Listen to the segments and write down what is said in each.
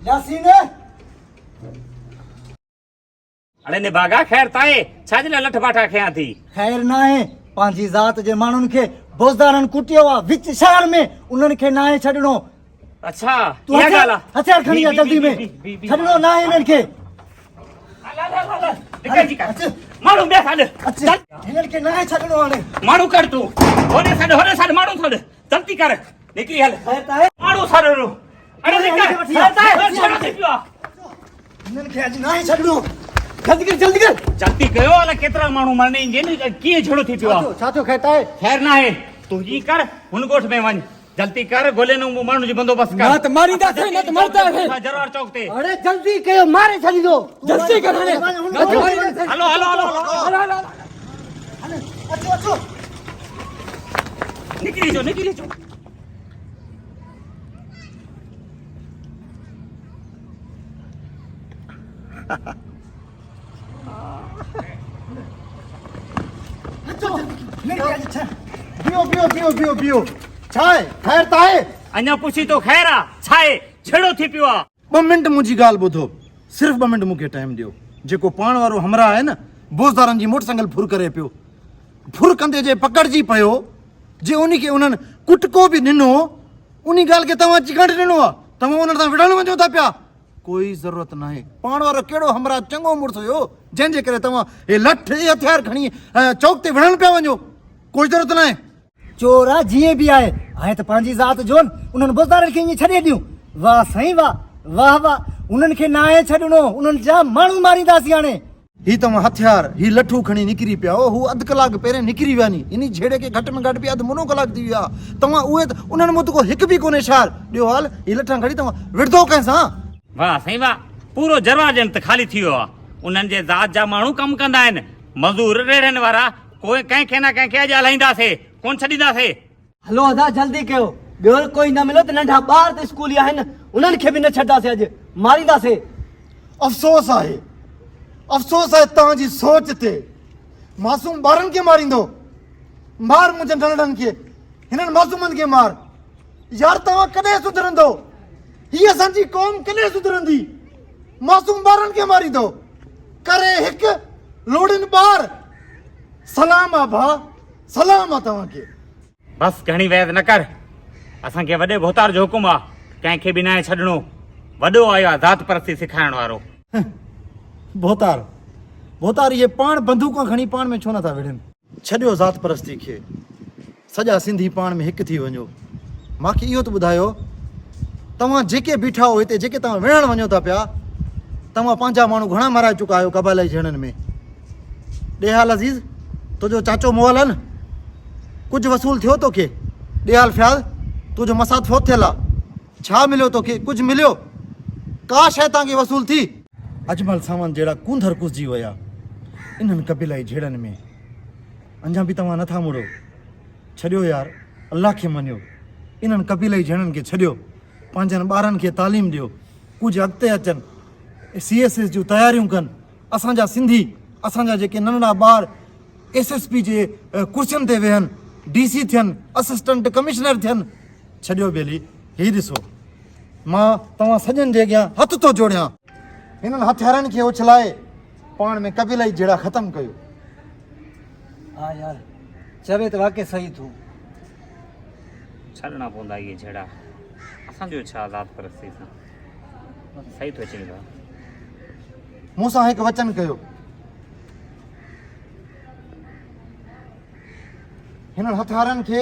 यासीन अड़े ने भागा खैर ताए छाजले लठ बाठा खया थी खैर ना है पांजी जात जे मानुन के बोजदारन कुटियो वा विच शहर में उन्हन के ना है छडणो अच्छा तू हथियार खणी आ जल्दी में छडणो ना है इनन के निकल जी कर मारू बे साड अच्छा इनन के ना है छडणो आने मारू कर तू होने साड मारू साड जल्दी कर निकली हल खैर ताए मारू साड रो अरे निकल खैर ताए छोड़ो थी पियो इनन के आज ना है छडणो जल्दी कर जल्दी कयो वाला केतरा मानू मरने जे की झड़ो थी पियो साथो कहता है खैर ना है तू जी कर हुनगोठ में वन जल्दी कर गोले नु मानू जी बंदोबस्त कर ना तो मारी दा थे ना तो मरता है जरवार चौक ते अरे जल्दी कयो मारे छड़ी दो जल्दी कर हने हेलो अच्छो निकली जो पियो छाए खैर ताए अन्या पूछी तो खैरा छाए छेड़ो थी पियो 2 मिंट मुंहिंजी ॻाल्हि ॿुधो सिर्फ़ 2 मिंट मूंखे टाइम ॾियो जेको पाण वारो हमरा आहे न बोज़दारनि जी मोटरसाइकिल फुर करे पियो फुर कंदे जे पकड़जी पियो जे उन खे उन्हनि कुटको बि ॾिनो उन ॻाल्हि खे तव्हां चिकट ॾिनो आहे तव्हां उन्हनि सां विढ़ण वञो था पिया कोई ज़रूरत न आहे पाण वारो कहिड़ो हमरा चङो मुड़ुसु हुयो जंहिंजे करे तव्हां हे लठ हथियार खणी चौक ते विढ़ण पिया वञो कोई ज़रूरत न आहे चोरा जीअं बि आहे हाणे त पंहिंजी ज़ात जोन उन्हनि बुज़दारनि खे ईअं छॾे ॾियूं वाह साईं वाह उन्हनि खे न आहे छॾणो उन्हनि जा माण्हू मारींदासीं हाणे ही तव्हां हथियार ही लठू खणी निकिरी पिया हो हू अधु कलाक पहिरियों निकिरी विया नी इन झेड़े खे घटि में घटि बि अधु मुनो कलाक थी विया तव्हां उहे उन्हनि मूं त हिकु बि कोन्हे शार ॿियो हाल ही लठा खणी तव्हां विढ़ंदो कंहिंसां वाह साईं वाह पूरो जरवार जन त ख़ाली थी वियो आहे उन्हनि जे ज़ात जा माण्हू कमु कंदा आहिनि मज़दूर रेड़नि वारा कोई कंहिंखे न कंहिंखे अॼु हलाईंदासीं कोन छॾींदासीं हलो अदा जल्दी कयो ॿियो कोई न मिलो त नंढा ॿार त स्कूल आहिनि उन्हनि खे बि न छॾंदासीं अॼु मारींदासीं अफ़सोस आहे तव्हांजी सोच ते मासूम ॿारनि खे मारींदो मार मुंहिंजे नंढनि खे हिननि मासूमनि खे मार यार तव्हां कॾहिं सुधरंदो हीअ असांजी क़ौम कॾहिं सुधरंदी मासूम ॿारनि खे मारींदो करे हिकु लोड़िन ॿार सलाम आहे भाउ सलाम आहे तव्हांखे बस घणी वैद न कर असांखे वॾे भोतार जो हुकुम आहे कंहिंखे बि न आहे छॾणो वॾो आयो आहे ज़ात परस्ती सेखारण वारो भोतार इहे पाण बंदूकां खणी पाण में छो नथा विढ़नि छॾियो ज़ात परस्ती खे सॼा सिंधी पाण में हिकु थी वञो मूंखे इहो त ॿुधायो तव्हां जेके बीठा हो हिते जेके तव्हां विढ़ण वञो था पिया तव्हां पंहिंजा माण्हू घणा माराए चुका आहियो कबाइलाई झड़नि में ॾेहाल अज़ीज़ तुंहिंजो चाचो मोहल आहे न कुझु वसूल थियो तोखे ॾेहाल फ़ियाल तुंहिंजो मसाद फ़ोत थियल आहे छा मिलियो तोखे कुझु मिलियो का शइ तव्हांखे वसूल थी अजमल सामान जहिड़ा कूंधर कुसिजी विया इन्हनि कबीलाई झेड़नि में अञा बि तव्हां नथा मुड़ो छॾियो यार अलाह खे मञियो इन्हनि कबीलाई झेड़नि खे छॾियो पंहिंजनि ॿारनि खे तालीम ॾियो कुझु अॻिते अचनि CSS जूं तयारियूं कनि असांजा सिंधी असांजा जेके नंढड़ा ॿार SSP जे कुर्सियुनि ते वेहनि DC थियनि असिस्टेंट कमिश्नर थियनि छॾियो बेली हीउ ॾिसो मां तव्हां सॼनि जे अॻियां हथ थो जोड़ियां हिननि हथियारनि खे उछलाए पाण में कबीलाई जहिड़ा ख़तमु कयो हा यार चवे त वाक़ई सही तूं छॾणा पवंदा इहे झेड़ा असांजो छा ज़ात परस्ती सां सही थो अचे पियो मूंसां हिकु वचन कयो हिननि हथियारनि खे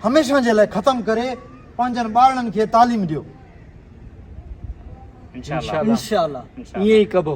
हमेशह जे लाइ ख़तमु करे पंहिंजनि ॿारनि खे तालीम ॾियो इंशाअल्लाह इंशाअल्लाह ईअं ई कबो